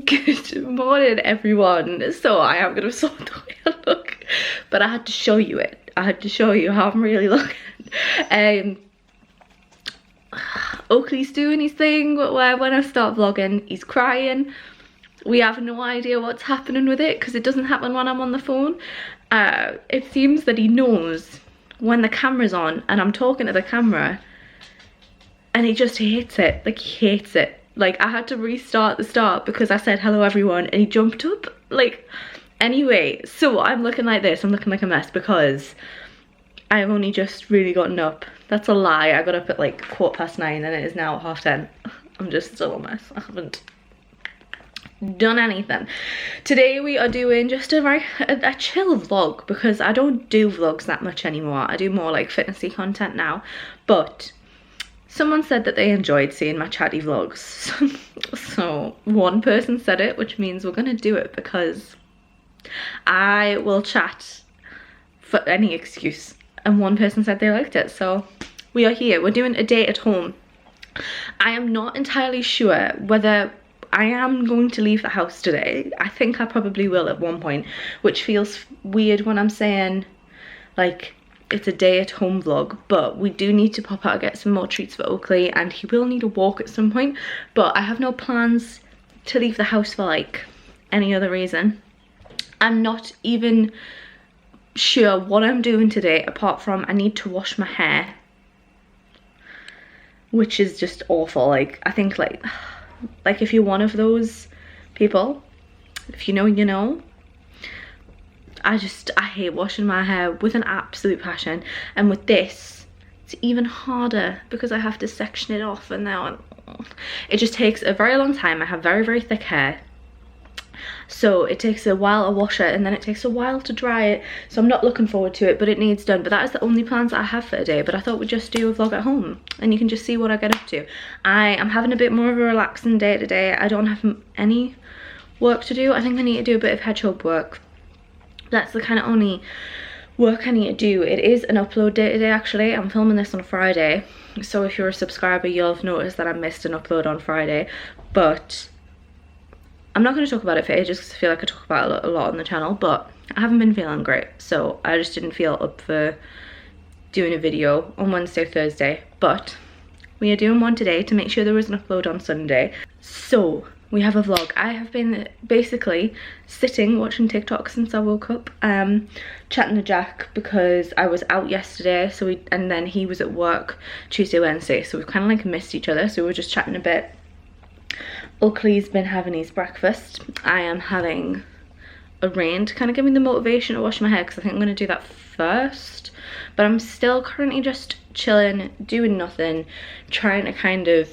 Good morning, everyone. So I am gonna sort the way I look, but I had to show you it. I had to show you how I'm really looking. Oakley's doing his thing where when I start vlogging, he's crying. We have no idea what's happening with it because it doesn't happen when I'm on the phone. It seems that he knows when the camera's on and I'm talking to the camera, and he just hates it. Like, he hates it. Like, I had to restart the start because I said hello everyone and he jumped up. Like, anyway, so I'm looking like this. I'm looking like a mess because I've only just really gotten up. That's a lie. I got up at like 9:15 and it is now 10:30. I'm just still a mess. I haven't done anything. Today we are doing just a chill vlog because I don't do vlogs that much anymore. I do more like fitnessy content now, but someone said that they enjoyed seeing my chatty vlogs. So one person said it, which means we're gonna do it because I will chat for any excuse. And one person said they liked it, so we are here. We're doing a day at home. I am not entirely sure whether I am going to leave the house today. I think I probably will at one point, which feels weird when I'm saying like it's a day at home vlog, but we do need to pop out and get some more treats for Oakley, and he will need a walk at some point, but I have no plans to leave the house for like any other reason. I'm not even sure what I'm doing today apart from I need to wash my hair, which is just awful. Like, I think like if you're one of those people, if you know, you know. I hate washing my hair with an absolute passion, and with this it's even harder because I have to section it off, and now it just takes a very long time. I have very thick hair, so it takes a while to wash it and then it takes a while to dry it, so I'm not looking forward to it, but it needs done. But that is the only plans I have for today. But I thought we'd just do a vlog at home and you can just see what I get up to. I am having a bit more of a relaxing day today. I don't have any work to do. I think I need to do a bit of Hedgehope work. That's the kind of only work I need to do. It is an upload day today actually. I'm filming this on Friday, so if you're a subscriber you'll have noticed that I missed an upload on Friday, but I'm not going to talk about it for ages because I feel like I talk about it a lot on the channel, but I haven't been feeling great, so I just didn't feel up for doing a video on Wednesday or Thursday, but we are doing one today to make sure there is an upload on Sunday. So we have a vlog. I have been basically sitting watching TikTok since I woke up, chatting to Jack because I was out yesterday, so and then he was at work Tuesday, Wednesday, so we've kind of like missed each other, so we were just chatting a bit. Oakley's been having his breakfast. I am having a rain to kind of give me the motivation to wash my hair because I think I'm going to do that first, but I'm still currently just chilling, doing nothing, trying to kind of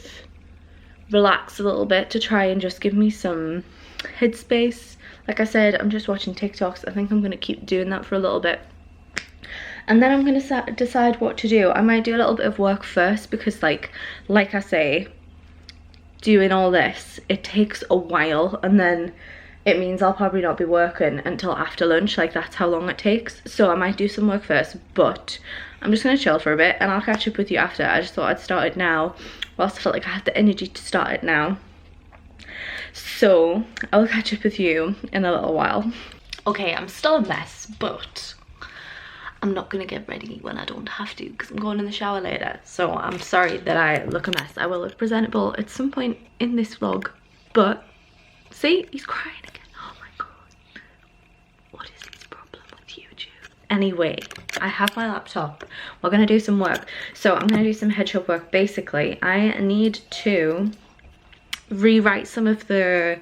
relax a little bit to try and just give me some headspace. Like I said, I'm just watching TikToks. I think I'm going to keep doing that for a little bit, and then I'm going to decide what to do. I might do a little bit of work first because like I say, doing all this, it takes a while, and then it means I'll probably not be working until after lunch. Like, that's how long it takes. So I might do some work first, but I'm just going to chill for a bit and I'll catch up with you after. I just thought I'd start it now whilst I felt like I had the energy to start it now. So I'll catch up with you in a little while. Okay, I'm still a mess, but I'm not gonna get ready when I don't have to because I'm going in the shower later. So I'm sorry that I look a mess. I will look presentable at some point in this vlog, but see, he's crying again. Oh my god, what is his problem with YouTube? Anyway, I have my laptop. We're gonna do some work. So I'm gonna do some Hedgehope work. Basically, I need to rewrite some of the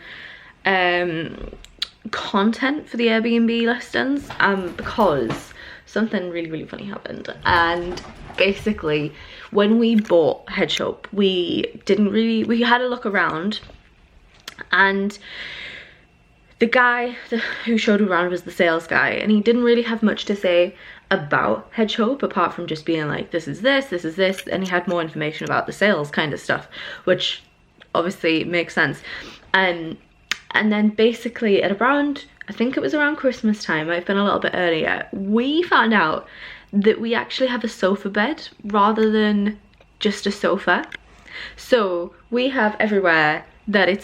content for the Airbnb listings because something really funny happened. And basically when we bought Hedgehope, we had a look around, and the guy who showed around was the sales guy, and he didn't really have much to say about Hedgehope apart from just being like, this is this, and he had more information about the sales kind of stuff, which obviously makes sense. And then basically at around, I think it was around Christmas time, might have been a little bit earlier, we found out that we actually have a sofa bed rather than just a sofa. So we have everywhere that it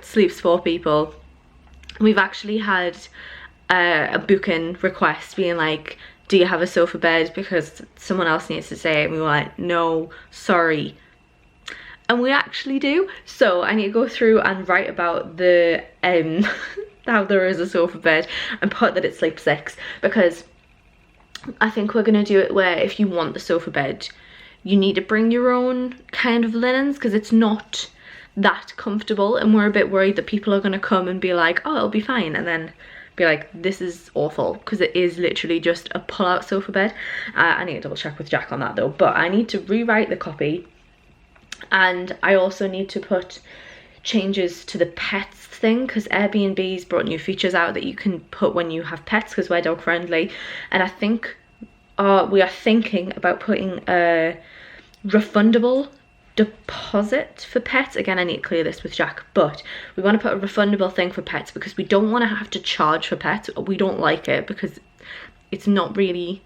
sleeps 4 people. We've actually had a booking request being like, do you have a sofa bed, because someone else needs to stay, and we were like, no, sorry. And we actually do. So I need to go through and write about the how there is a sofa bed and put that it sleeps 6, because I think we're gonna do it where if you want the sofa bed, you need to bring your own kind of linens, because it's not that comfortable, and we're a bit worried that people are gonna come and be like, oh, it'll be fine, and then be like, this is awful, because it is literally just a pull-out sofa bed. I need to double check with Jack on that though, but I need to rewrite the copy, and I also need to put changes to the pets thing, because Airbnb's brought new features out that you can put when you have pets, because we're dog friendly, and I think we are thinking about putting a refundable deposit for pets. Again, I need to clear this with Jack, but we want to put a refundable thing for pets, because we don't want to have to charge for pets. We don't like it, because it's not really,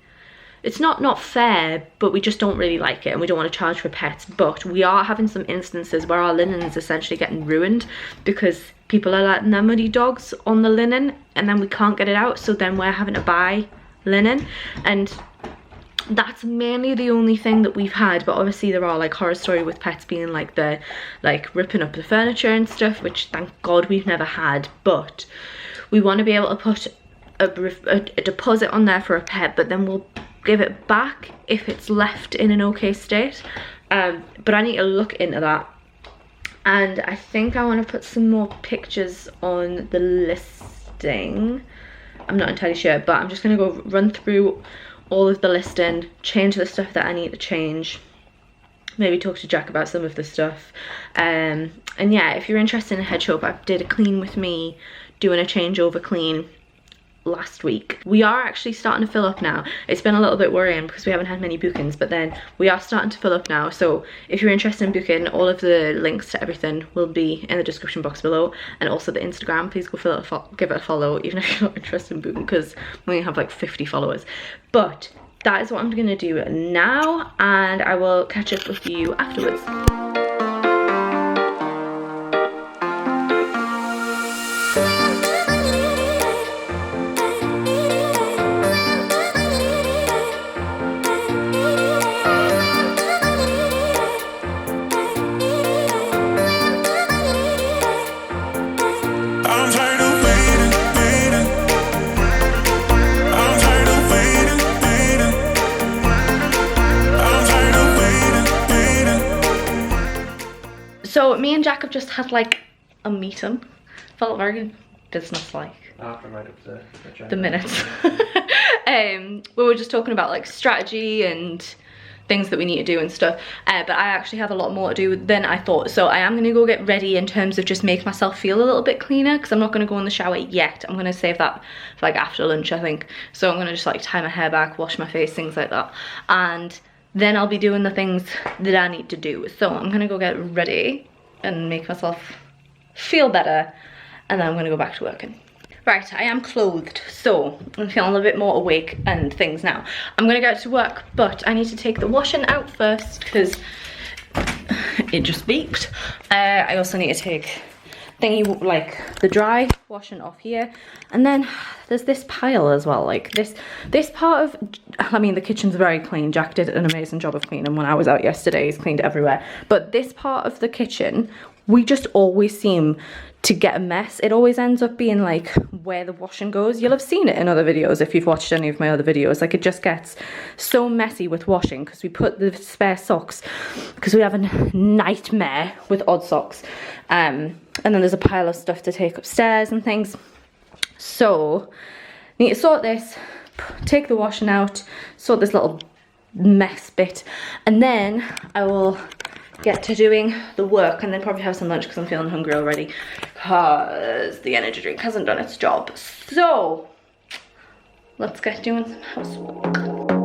it's not fair, but we just don't really like it, and we don't want to charge for pets. But we are having some instances where our linen is essentially getting ruined, because people are letting their muddy dogs on the linen, and then we can't get it out, so then we're having to buy linen, and that's mainly the only thing that we've had. But obviously there are like horror story with pets being like the ripping up the furniture and stuff, which thank God we've never had. But we want to be able to put a deposit on there for a pet, but then we'll give it back if it's left in an okay state. But I need to look into that, and I think I want to put some more pictures on the listing. I'm not entirely sure, but I'm just going to go run through all of the listing, change the stuff that I need to change, maybe talk to Jack about some of the stuff, and yeah, if you're interested in Hedgehope, I did a clean with me doing a changeover clean last week. We are actually starting to fill up now. It's been a little bit worrying because we haven't had many bookings, but then we are starting to fill up now. So if you're interested in booking, all of the links to everything will be in the description box below, and also the Instagram. Please go give it a follow, even if you're not interested in booking, because we only have like 50 followers. But that is what I'm gonna do now, and I will catch up with you afterwards. So me and Jack have just had like a meeting. Felt very business-like. After right up the minutes. We were just talking about like strategy and things that we need to do and stuff. But I actually have a lot more to do than I thought. So I am going to go get ready in terms of just make myself feel a little bit cleaner, because I'm not going to go in the shower yet. I'm going to save that for like after lunch, I think. So I'm going to just like tie my hair back, wash my face, things like that. And then I'll be doing the things that I need to do. So I'm going to go get ready and make myself feel better, and then I'm going to go back to working. Right, I am clothed, so I'm feeling a little bit more awake and things now. I'm going to go to work, but I need to take the washing out first because it just beeped. I also need to take thingy, like the dry washing off here, and then there's this pile as well, like this part of, I mean, the kitchen's very clean. Jack did an amazing job of cleaning when I was out yesterday. He's cleaned everywhere, but this part of the kitchen, we just always seem to get a mess. It always ends up being like where the washing goes. You'll have seen it in other videos if you've watched any of my other videos. Like, it just gets so messy with washing because we put the spare socks, because we have a nightmare with odd socks, and then there's a pile of stuff to take upstairs and things. So need to sort this, take the washing out, sort this little mess bit, and then I will get to doing the work, and then probably have some lunch because I'm feeling hungry already because the energy drink hasn't done its job. So let's get doing some housework.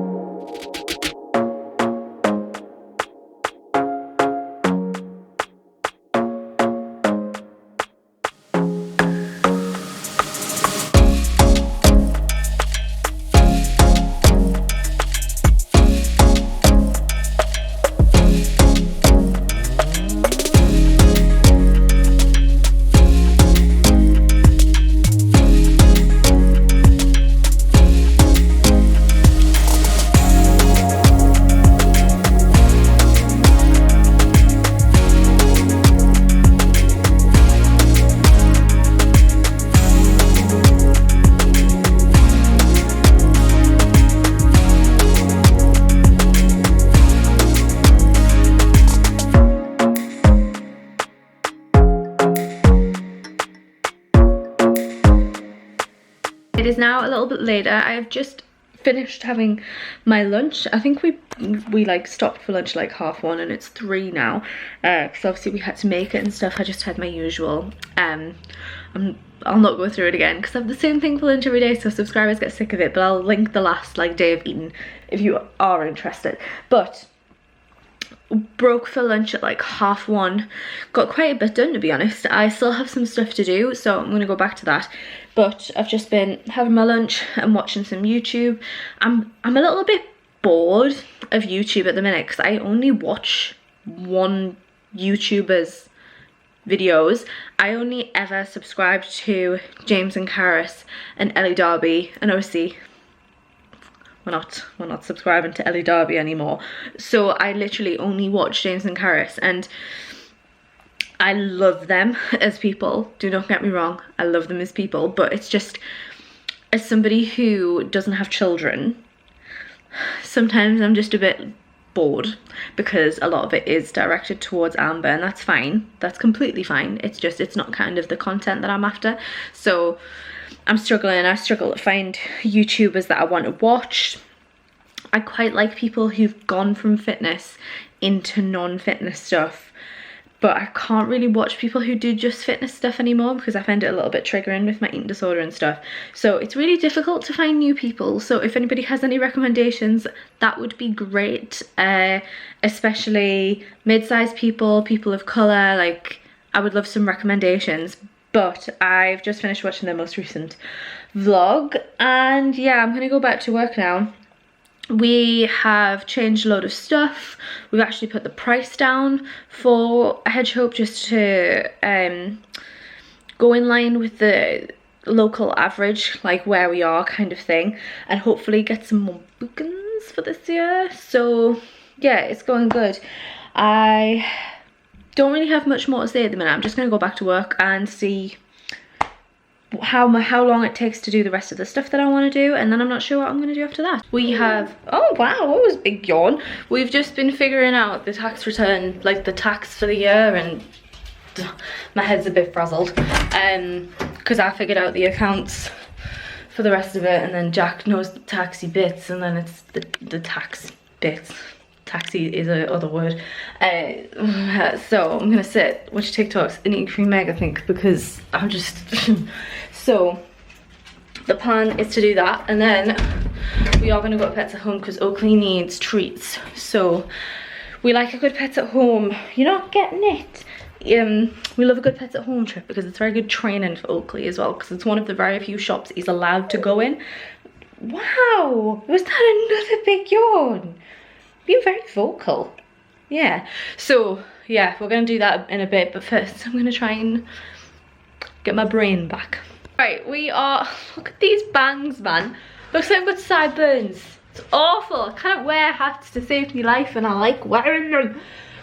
It is now a little bit later. I have just finished having my lunch. I think we like stopped for lunch like 1:30 and it's 3 now, because obviously we had to make it and stuff. I just had my usual. I'll not go through it again because I have the same thing for lunch every day, so subscribers get sick of it, but I'll link the last like day of eating if you are interested. But broke for lunch at like 1:30. Got quite a bit done, to be honest. I still have some stuff to do, so I'm gonna go back to that. But I've just been having my lunch and watching some YouTube. I'm a little bit bored of YouTube at the minute because I only watch one YouTuber's videos. I only ever subscribed to James and Karis and Ellie Darby, and obviously we're not subscribing to Ellie Darby anymore. So I literally only watch James and Karis, and I love them as people. Do not get me wrong, I love them as people, but it's just, as somebody who doesn't have children, sometimes I'm just a bit bored because a lot of it is directed towards Amber, and that's fine. That's completely fine. It's just, it's not kind of the content that I'm after. So I'm struggling. I struggle to find YouTubers that I want to watch. I quite like people who've gone from fitness into non-fitness stuff, but I can't really watch people who do just fitness stuff anymore because I find it a little bit triggering with my eating disorder and stuff. So it's really difficult to find new people. So if anybody has any recommendations, that would be great. Especially mid-sized people, people of colour, like I would love some recommendations. But I've just finished watching their most recent vlog, and yeah, I'm gonna go back to work now. We have changed a load of stuff. We've actually put the price down for Hedgehope just to go in line with the local average, like where we are kind of thing, and hopefully get some more bookings for this year. So yeah, it's going good. I don't really have much more to say at the minute. I'm just going to go back to work and see how long it takes to do the rest of the stuff that I want to do, and then I'm not sure what I'm going to do after that. We have, oh wow, what was a big yawn. We've just been figuring out the tax return, like the tax for the year, and my head's a bit frazzled because I figured out the accounts for the rest of it, and then Jack knows the taxi bits, and then it's the tax bits. Taxi is a other word. So I'm gonna sit, watch TikToks and eat cream egg, I think, because I'm just so the plan is to do that, and then we are gonna go to Pets at Home because Oakley needs treats. So we like a good Pets at Home. You're not getting it. We love a good Pets at Home trip because it's very good training for Oakley as well, because it's one of the very few shops he's allowed to go in. Wow, was that another big yawn? Being very vocal. Yeah, so yeah, we're gonna do that in a bit, but first I'm gonna try and get my brain back. Right, we are, look at these bangs, man. Looks like I've got sideburns. It's awful. I can't wear hats to save my life, and I like wearing them.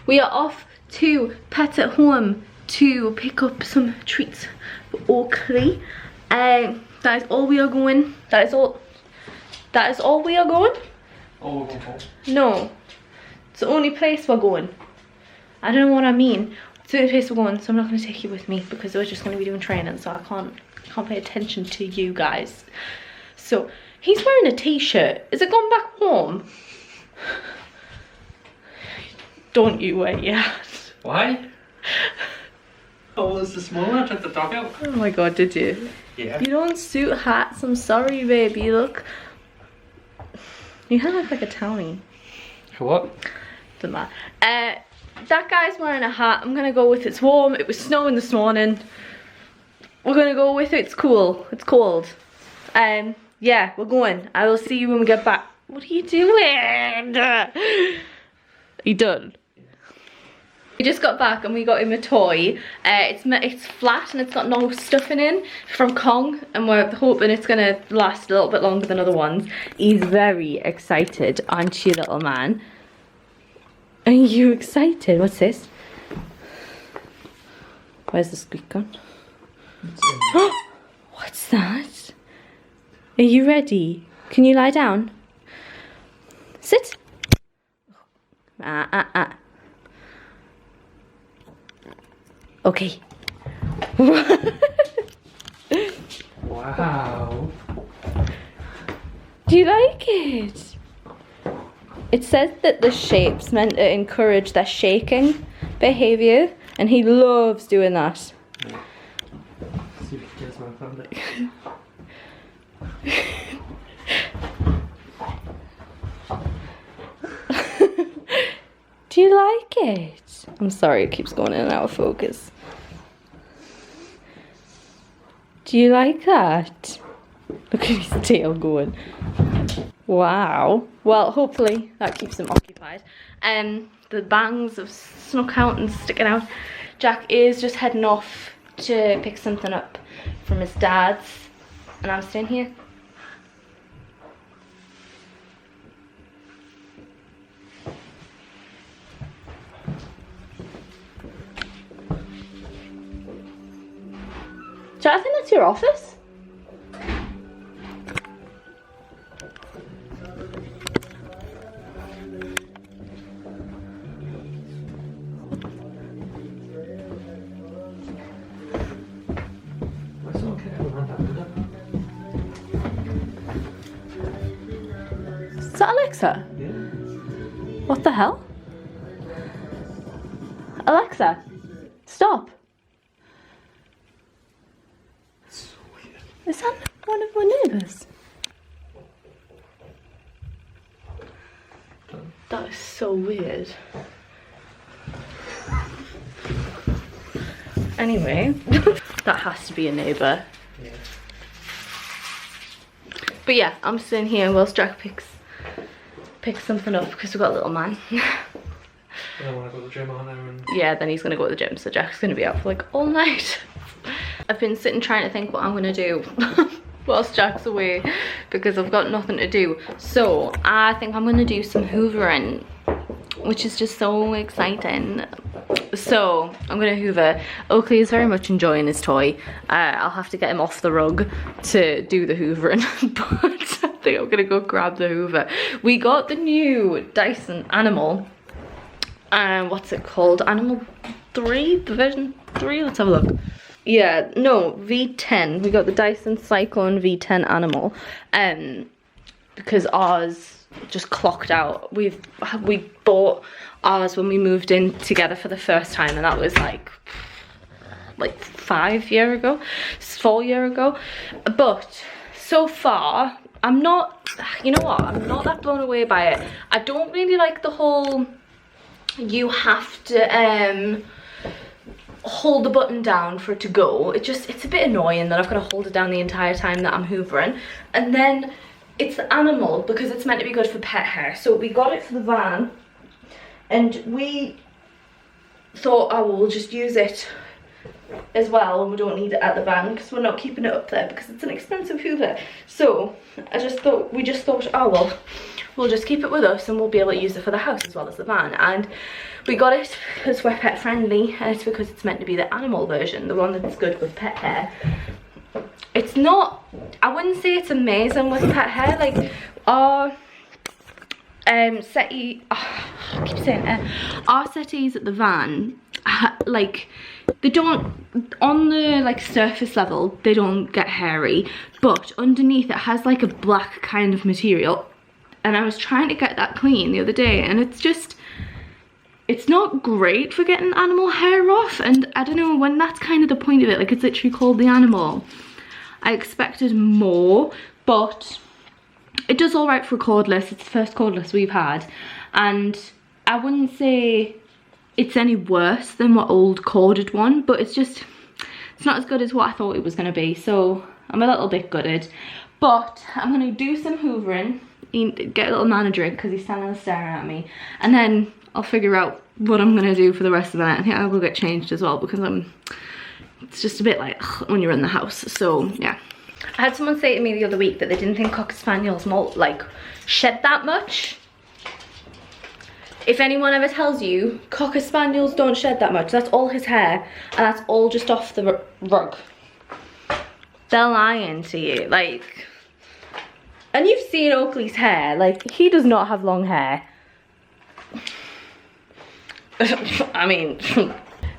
We are off to Pets at Home to pick up some treats for Oakley. That is all we are going. That is all we are going. Oh, okay. No, it's the only place we're going. I don't know what I mean. It's the only place we're going, so I'm not going to take you with me because we're just going to be doing training, so I can't pay attention to you guys. So he's wearing a t-shirt. Is it gone back home? Don't you wear your hat? Why? Oh, it's this morning I took the dog out. Oh my god, did you? Yeah. You don't suit hats. I'm sorry, baby. Look. You kind of look like a townie. What? Doesn't matter. That guy's wearing a hat. I'm gonna go with it's warm. It was snowing this morning. We're gonna go with it's cool. It's cold. Yeah, we're going. I will see you when we get back. What are you doing? Are you done? We just got back and we got him a toy. It's flat and it's got no stuffing in from Kong, and we're hoping it's gonna last a little bit longer than other ones. He's very excited, aren't you, little man? Are you excited? What's this? Where's the squeak gone? What's that? Are you ready? Can you lie down? Sit. Okay. Wow. Do you like it? It says that the shape's meant to encourage their shaking behaviour, and he loves doing that. Yeah. See if he gets my found it. Do you like it? I'm sorry, it keeps going in and out of focus. Do you like that? Look at his tail going. Wow. Well, hopefully that keeps him occupied. The bangs have snuck out and sticking out. Jack is just heading off to pick something up from his dad's, and I'm staying here. So I think that's your office. That's okay. Is that Alexa? Yeah. What the hell? Alexa, stop. So weird. Is that one of my neighbours? That is so weird. Anyway, that has to be a neighbour. Yeah. But yeah, I'm sitting here whilst Jack picks something up because we've got a little man. I don't want to go to the gym on there and... Yeah, then he's gonna go to the gym, so Jack's gonna be out for like all night. I've been sitting trying to think what I'm gonna do whilst Jack's away because I've got nothing to do. So I think I'm gonna do some hoovering, which is just so exciting. So I'm gonna hoover. Oakley is very much enjoying his toy. I'll have to get him off the rug to do the hoovering, but I think I'm gonna go grab the hoover. We got the new Dyson Animal. What's it called? Animal 3? The version 3? Let's have a look. Yeah, no, V10. We got the Dyson Cyclone V10 Animal. Because ours just clocked out. We bought ours when we moved in together for the first time, and that was like 5 years ago, 4 years ago. But so far, I'm not, you know what, I'm not that blown away by it. I don't really like the whole, you have to hold the button down for it to go. It's a bit annoying that I've got to hold it down the entire time that I'm hoovering. And then it's the Animal because it's meant to be good for pet hair. So we got it for the van, and we thought, oh well, we'll just use it as well, and we don't need it at the van because we're not keeping it up there because it's an expensive hoover. So we just thought, oh well, we'll just keep it with us and we'll be able to use it for the house as well as the van. And we got it because we're pet friendly, and it's because it's meant to be the Animal version, the one that's good with pet hair. It's not, I wouldn't say it's amazing with pet hair. Like our settee, I keep saying our settees at the van, like they don't, on the like surface level they don't get hairy, but underneath it has like a black kind of material, and I was trying to get that clean the other day, and it's not great for getting animal hair off. And I don't know, when that's kind of the point of it, like it's literally called the Animal, I expected more, but it does all right for cordless. It's the first cordless we've had, and I wouldn't say it's any worse than what old corded one, but it's not as good as what I thought it was going to be, so I'm a little bit gutted. But I'm going to do some hoovering, get a little man a drink because he's standing there staring at me, and then I'll figure out what I'm going to do for the rest of the night. I think I will get changed as well because it's just a bit like when you're in the house. So yeah, I had someone say to me the other week that they didn't think Cocker Spaniels like shed that much. If anyone ever tells you Cocker Spaniels don't shed that much, that's all his hair and that's all just off the rug, they're lying to you. Like, and you've seen Oakley's hair, like he does not have long hair. I mean,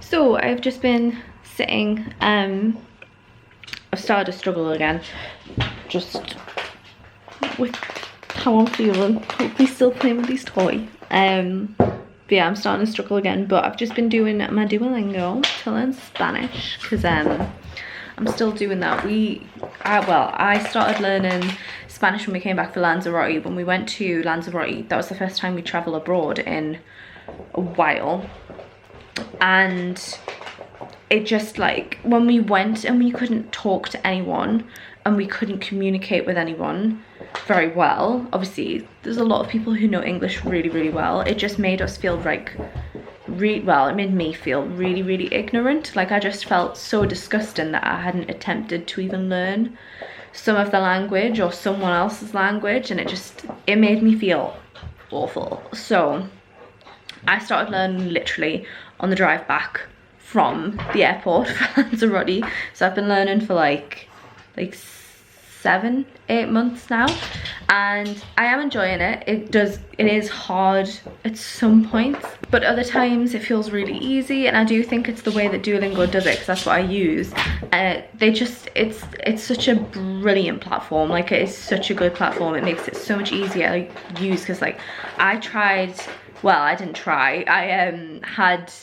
so I've just been sitting, I've started to struggle again just with how I'm feeling. Hopefully still playing with these toys. But yeah, I'm starting to struggle again, but I've just been doing my Duolingo to learn Spanish, because I'm still doing that. I started learning Spanish when we came back for Lanzarote. When we went to Lanzarote, that was the first time we travel abroad in a while, and it just, like, when we went and we couldn't talk to anyone and we couldn't communicate with anyone very well. Obviously there's a lot of people who know English really, really well. It just made us feel like it made me feel really, really ignorant. Like, I just felt so disgusting that I hadn't attempted to even learn some of the language or someone else's language, and it made me feel awful. So I started learning literally on the drive back from the airport for Lanzarote. So I've been learning for like 7-8 months now, and I am enjoying it. It is hard at some points, but other times it feels really easy, and I do think it's the way that Duolingo does it, because that's what I use. It's such a brilliant platform. Like, it is such a good platform. It makes it so much easier to use, because like I had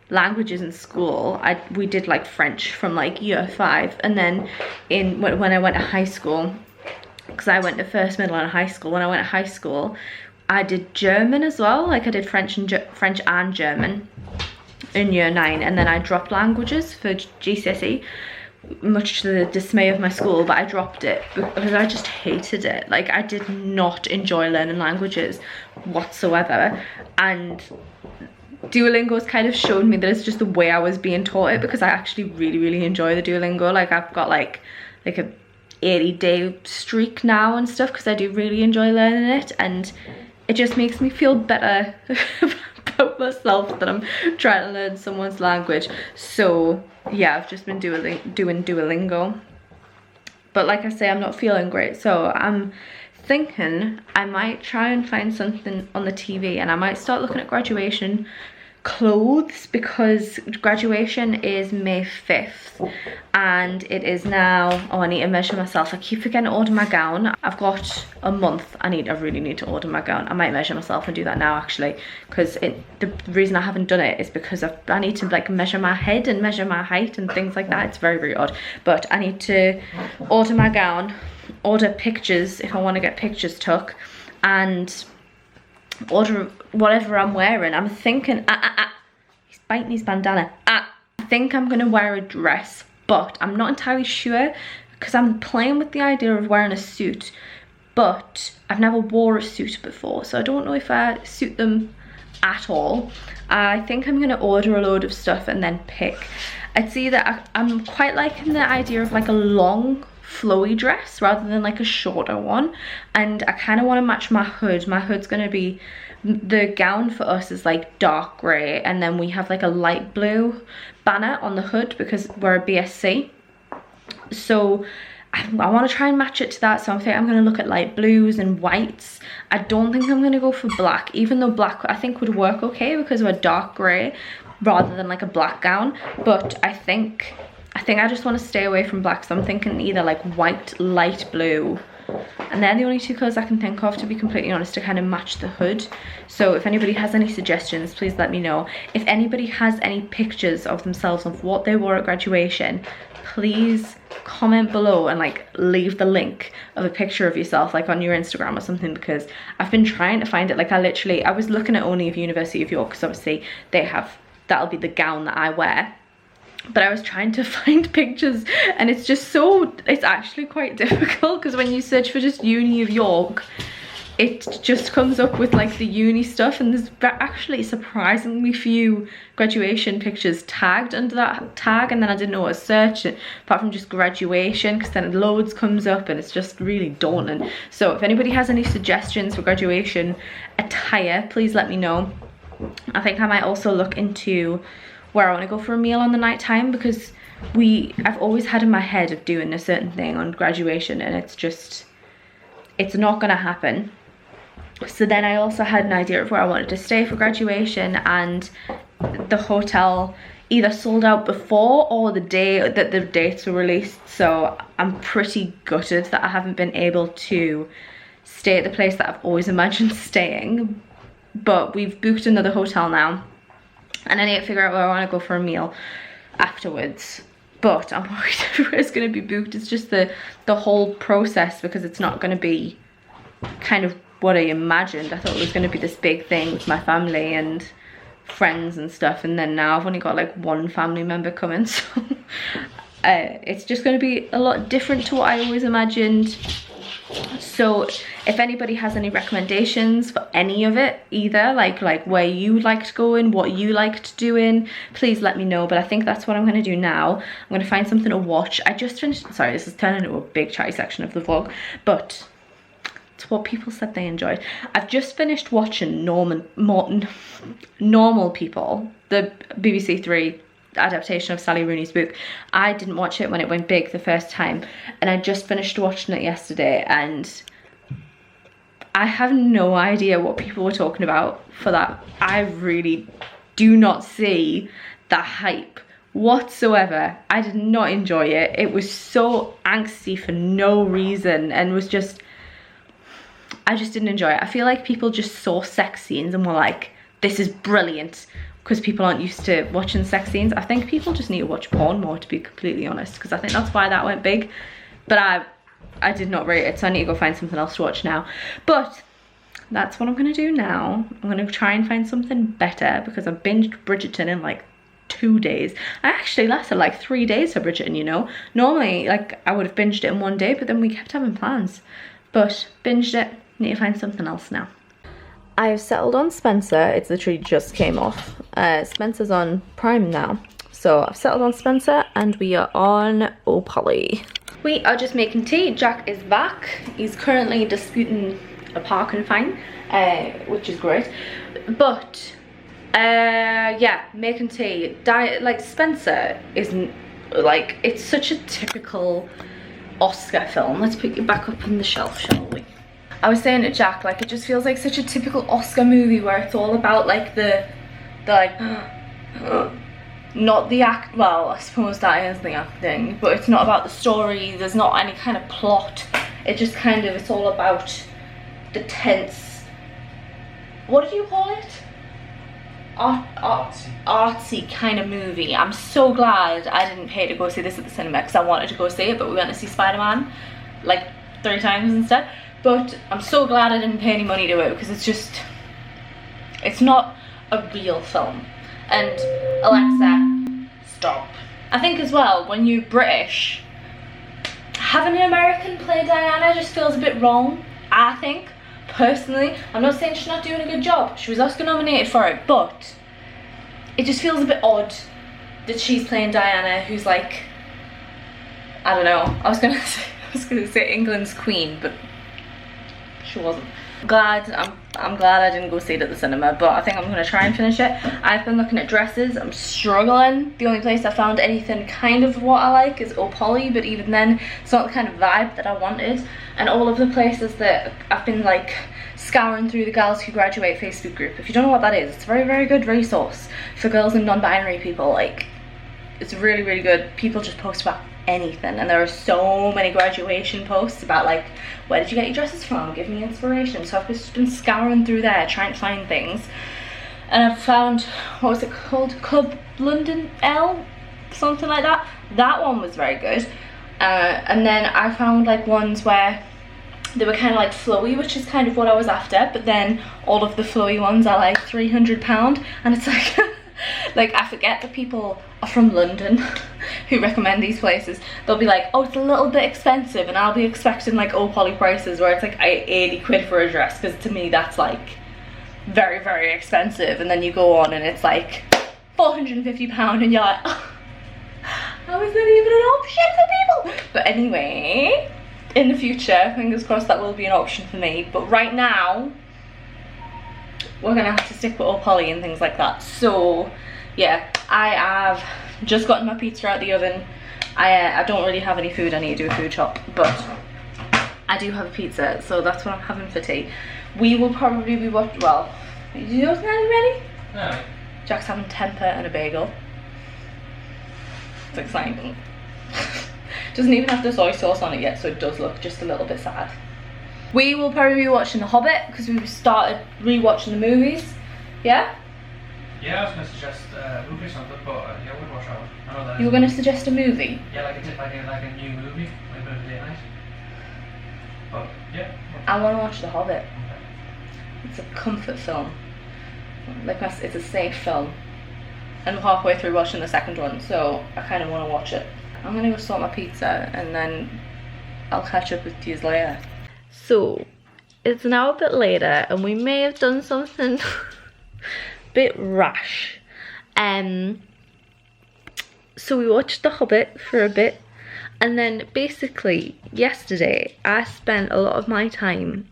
languages in school. We did like French from like year 5, and then when I went to high school, because I went to first, middle and high school, when I went to high school I did German as well. Like, I did French and German in year 9, and then I dropped languages for GCSE, much to the dismay of my school, but I dropped it because I just hated it. Like, I did not enjoy learning languages whatsoever, and Duolingo's kind of showed me that it's just the way I was being taught it, because I actually really, really enjoy the Duolingo. Like, I've got like a 80-day streak now and stuff, because I do really enjoy learning it, and it just makes me feel better about myself that I'm trying to learn someone's language. So yeah, I've just been doing Duolingo, but like I say, I'm not feeling great, so I'm thinking I might try and find something on the TV, and I might start looking at graduation clothes, because graduation is May 5th, and it is now, oh, I need to measure myself. I keep forgetting to order my gown. I've got a month. I really need to order my gown. I might measure myself and do that now, actually, because the reason I haven't done it is because I need to like measure my head and measure my height and things like that. It's very, very odd, but I need to order my gown, order pictures if I want to get pictures took, and order whatever I'm wearing. I'm thinking, he's biting his bandana. I think I'm gonna wear a dress, but I'm not entirely sure, because I'm playing with the idea of wearing a suit, but I've never wore a suit before, so I don't know if I suit them at all. I think I'm gonna order a load of stuff and then pick. I'd see that I'm quite liking the idea of like a long flowy dress rather than like a shorter one, and I kind of want to match my hood. My hood's gonna be, the gown for us is like dark grey, and then we have like a light blue banner on the hood because we're a BSc, so I want to try and match it to that. So I think I'm going to look at light blues and whites. I don't think I'm going to go for black, even though black I think would work okay because we're dark grey rather than like a black gown, but I think I just want to stay away from black, so I'm thinking either like white, light blue, and they're the only two colours I can think of, to be completely honest, to kind of match the hood. So if anybody has any suggestions, please let me know. If anybody has any pictures of themselves of what they wore at graduation, please comment below and like leave the link of a picture of yourself like on your Instagram or something, because I've been trying to find it. Like I was looking at only of University of York, because obviously that'll be the gown that I wear. But I was trying to find pictures, and it's actually quite difficult, because when you search for just Uni of York, it just comes up with like the uni stuff, and there's actually surprisingly few graduation pictures tagged under that tag, and then I didn't know what to search apart from just graduation, because then loads comes up and it's just really daunting. So if anybody has any suggestions for graduation attire, please let me know. I think I might also look into where I want to go for a meal on the night time, because I've always had in my head of doing a certain thing on graduation, and it's not gonna happen. So then I also had an idea of where I wanted to stay for graduation, and the hotel either sold out before or the day that the dates were released, so I'm pretty gutted that I haven't been able to stay at the place that I've always imagined staying, but we've booked another hotel now, and I need to figure out where I want to go for a meal afterwards. But I'm worried everywhere it's going to be booked. It's just the whole process, because it's not going to be kind of what I imagined. I thought it was going to be this big thing with my family and friends and stuff, and then now I've only got like one family member coming, so it's just going to be a lot different to what I always imagined. So if anybody has any recommendations for any of it, either like where you liked going, what you liked doing, please let me know. But I think that's what I'm going to do now. I'm going to find something to watch. I just finished, sorry, this is turning into a big chatty section of the vlog, but it's what people said they enjoyed. I've just finished watching Normal People, the BBC Three adaptation of Sally Rooney's book. I didn't watch it when it went big the first time, and I just finished watching it yesterday, and I have no idea what people were talking about for that. I really do not see the hype whatsoever. I did not enjoy it. It was so angsty for no reason, and was just, I just didn't enjoy it. I feel like people just saw sex scenes and were like, this is brilliant, because people aren't used to watching sex scenes. I think people just need to watch porn more, to be completely honest, because I think that's why that went big. But I did not rate it, so I need to go find something else to watch now. But that's what I'm going to do now. I'm going to try and find something better, because I binged Bridgerton in like 2 days. I actually lasted like 3 days for Bridgerton, you know. Normally, like, I would have binged it in 1 day, but then we kept having plans. But binged it, need to find something else now. I have settled on Spencer. It's literally just came off. Spencer's on Prime now. So I've settled on Spencer, and we are on Oakley. We are just making tea. Jack is back. He's currently disputing a parking fine, which is great. But yeah, making tea. Like, Spencer isn't, like, it's such a typical Oscar film. Let's put you back up on the shelf, shall we? I was saying to Jack, like, it just feels like such a typical Oscar movie where it's all about like the like not the act, well, I suppose that is the acting, but it's not about the story. There's not any kind of plot. It just kind of, it's all about the tense, what do you call it? Artsy kind of movie. I'm so glad I didn't pay to go see this at the cinema, because I wanted to go see it, but we went to see Spider-Man like 3 times instead. But I'm so glad I didn't pay any money to it, because it's just, it's not a real film. And Alexa, stop. I think as well, when you're British, having an American play Diana just feels a bit wrong, I think, personally. I'm not saying she's not doing a good job. She was Oscar nominated for it, but it just feels a bit odd that she's playing Diana, who's like, I don't know, I was gonna say England's queen, but she wasn't. I'm glad I didn't go see it at the cinema, but I think I'm gonna try and finish it. I've been looking at dresses. I'm struggling. The only place I found anything kind of what I like is Oakley, but even then it's not the kind of vibe that I wanted. And all of the places that I've been like scouring through the Girls Who Graduate Facebook group. If you don't know what that is, it's a very, very good resource for girls and non-binary people. Like, it's really, really good. People just post about anything, and there are so many graduation posts about like, where did you get your dresses from, give me inspiration. So I've just been scouring through there trying to find things, and I've found, what was it called, Club London L, something like that. That one was very good. And then I found like ones where they were kind of like flowy, which is kind of what I was after, but then all of the flowy ones are like £300, and it's like like, I forget that people are from London who recommend these places. They'll be like, oh, it's a little bit expensive, and I'll be expecting like Oakley prices where it's like 80 quid for a dress, because to me that's like very, very expensive. And then you go on and it's like £450, and you're like, oh, how is that even an option for people? But anyway, in the future, fingers crossed, that will be an option for me. But right now, we're gonna have to stick with Oakley and things like that. So yeah, I have just gotten my pizza out the oven. I don't really have any food. I need to do a food shop, but I do have a pizza, so that's what I'm having for tea. We will probably be watching, well, are you guys ready? No. Jack's having temper and a bagel. It's exciting. Doesn't even have the soy sauce on it yet, so it does look just a little bit sad. We will probably be watching The Hobbit because we've started rewatching the movies. Yeah? Yeah, I was going to suggest a movie or something, but yeah, we'll watch that one. I know that You were going to suggest a movie? Yeah, like a new movie, like a bit of a date night. But yeah. I want to watch The Hobbit. Okay. It's a comfort film. Like, it's a safe film. And we're halfway through watching the second one, so I kind of want to watch it. I'm going to go sort my pizza and then I'll catch up with you later. So, it's now a bit later and we may have done something a bit rash. So we watched The Hobbit for a bit, and then basically yesterday I spent a lot of my time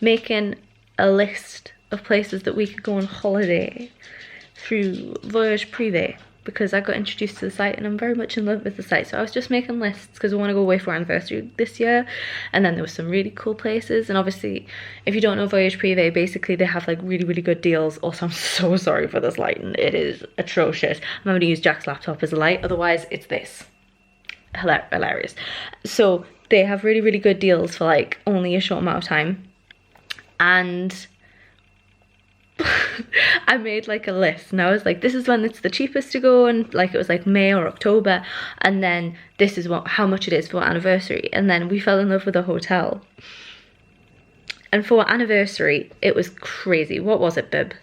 making a list of places that we could go on holiday through Voyage Privé, because I got introduced to the site and I'm very much in love with the site. So I was just making lists because I want to go away for our anniversary this year, and then there were some really cool places. And obviously, if you don't know Voyage Privé, basically they have like really good deals. Also, I'm so sorry for this lighting, it is atrocious. I'm going to use Jack's laptop as a light, otherwise it's this. Hilarious. So they have really good deals for like only a short amount of time, and I made like a list and I was like, this is when it's the cheapest to go, and like it was like May or October, and then this is how much it is for our anniversary. And then we fell in love with a hotel, and for our anniversary it was crazy. What was it, Bib?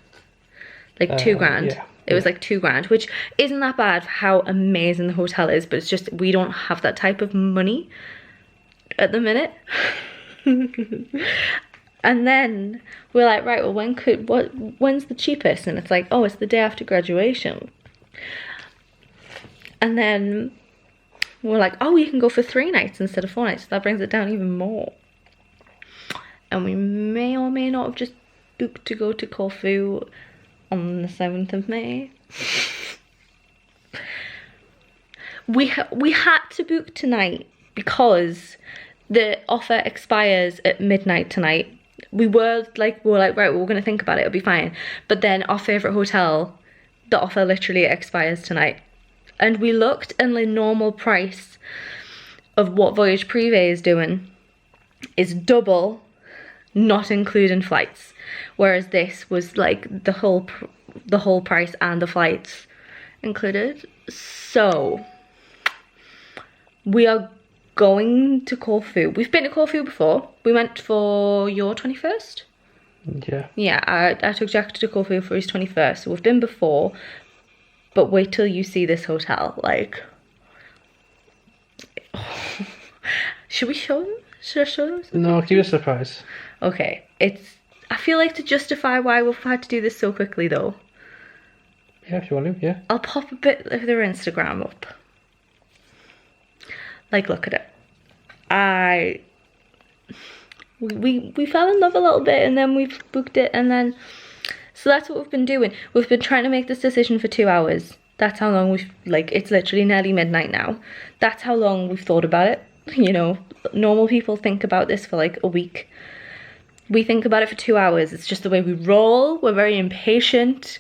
Like £2,000. Yeah. It was like £2,000, which isn't that bad for how amazing the hotel is, but it's just we don't have that type of money at the minute. And then we're like, right, well, when's the cheapest? And it's like, oh, it's the day after graduation. And then we're like, oh, you can go for 3 nights instead of 4 nights. So that brings it down even more. And we may or may not have just booked to go to Corfu on the 7th of May. We had to book tonight because the offer expires at midnight tonight. We were like, right, we're going to think about it, it'll be fine. But then our favourite hotel, the offer literally expires tonight. And we looked, and the normal price of what Voyage Privé is doing is double, not including flights. Whereas this was like the whole price and the flights included. So we are going to Corfu. We've been to Corfu before. We went for your 21st. Yeah. Yeah, I took Jack to Corfu for his 21st. So we've been before, but wait till you see this hotel. Like, should we show them? Should I show them something? No, keep it a surprise. Okay, I feel like to justify why we've had to do this so quickly though, Yeah, if you want to, yeah. I'll pop a bit of their Instagram up. Like, look at it. We fell in love a little bit, and then we've booked it, and then so that's what we've been doing. We've been trying to make this decision for 2 hours. That's how long we've, like, it's literally nearly midnight now. That's how long we've thought about it. You know, normal people think about this for like a week. We think about it for 2 hours. It's just the way we roll. We're very impatient.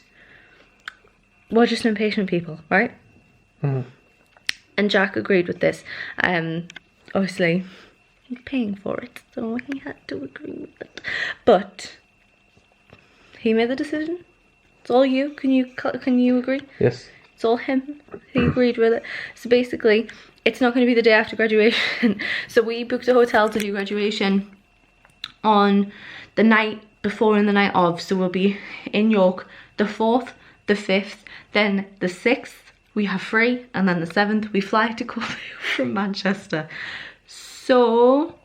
We're just impatient people, right? Mm-hmm. And Jack agreed with this. Obviously, he's paying for it, so he had to agree with it. But he made the decision. It's all you. Can you agree? Yes. It's all him. He agreed with it. So basically, it's not going to be the day after graduation. So we booked a hotel to do graduation on the night before and the night of. So we'll be in York the 4th, the 5th, then the 6th. We have free, and then the 7th we fly to Corfu from Manchester. So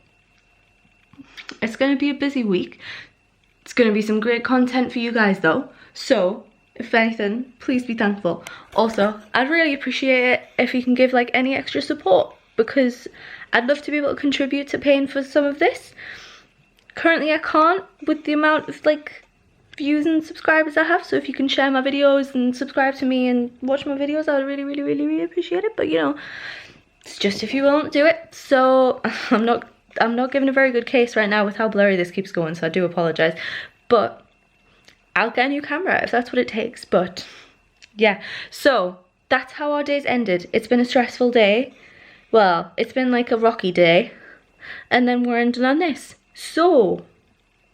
it's going to be a busy week. It's going to be some great content for you guys though. So if anything, please be thankful. Also, I'd really appreciate it if you can give like any extra support, because I'd love to be able to contribute to paying for some of this. Currently I can't with the amount of like views and subscribers I have, so if you can share my videos and subscribe to me and watch my videos, I would really appreciate it. But you know, it's just if you won't do it. So I'm not giving a very good case right now with how blurry this keeps going, so I do apologize, but I'll get a new camera if that's what it takes. But yeah, so that's how our days ended. It's been a stressful day. Well, it's been like a rocky day, and then we're ending on this. So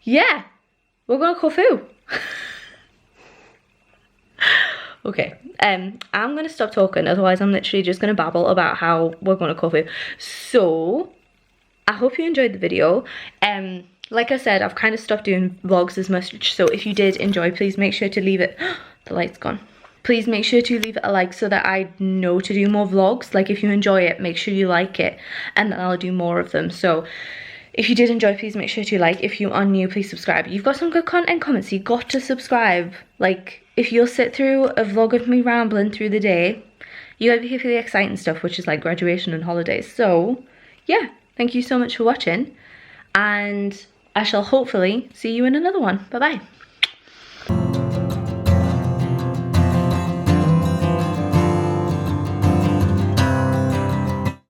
yeah, we're gonna Corfu. Okay, I'm gonna stop talking, otherwise I'm literally just gonna babble about how we're going to Corfu. So I hope you enjoyed the video. Like I said, I've kind of stopped doing vlogs as much, so if you did enjoy, please make sure to leave it the light's gone. Please make sure to leave it a like so that I know to do more vlogs. Like, if you enjoy it, make sure you like it, and then I'll do more of them. So if you did enjoy, please make sure to like. If you are new, please subscribe. You've got some good content coming, so you got to subscribe. Like, if you'll sit through a vlog of me rambling through the day, you gotta be here for the exciting stuff, which is like graduation and holidays. So yeah, thank you so much for watching, and I shall hopefully see you in another one. Bye bye.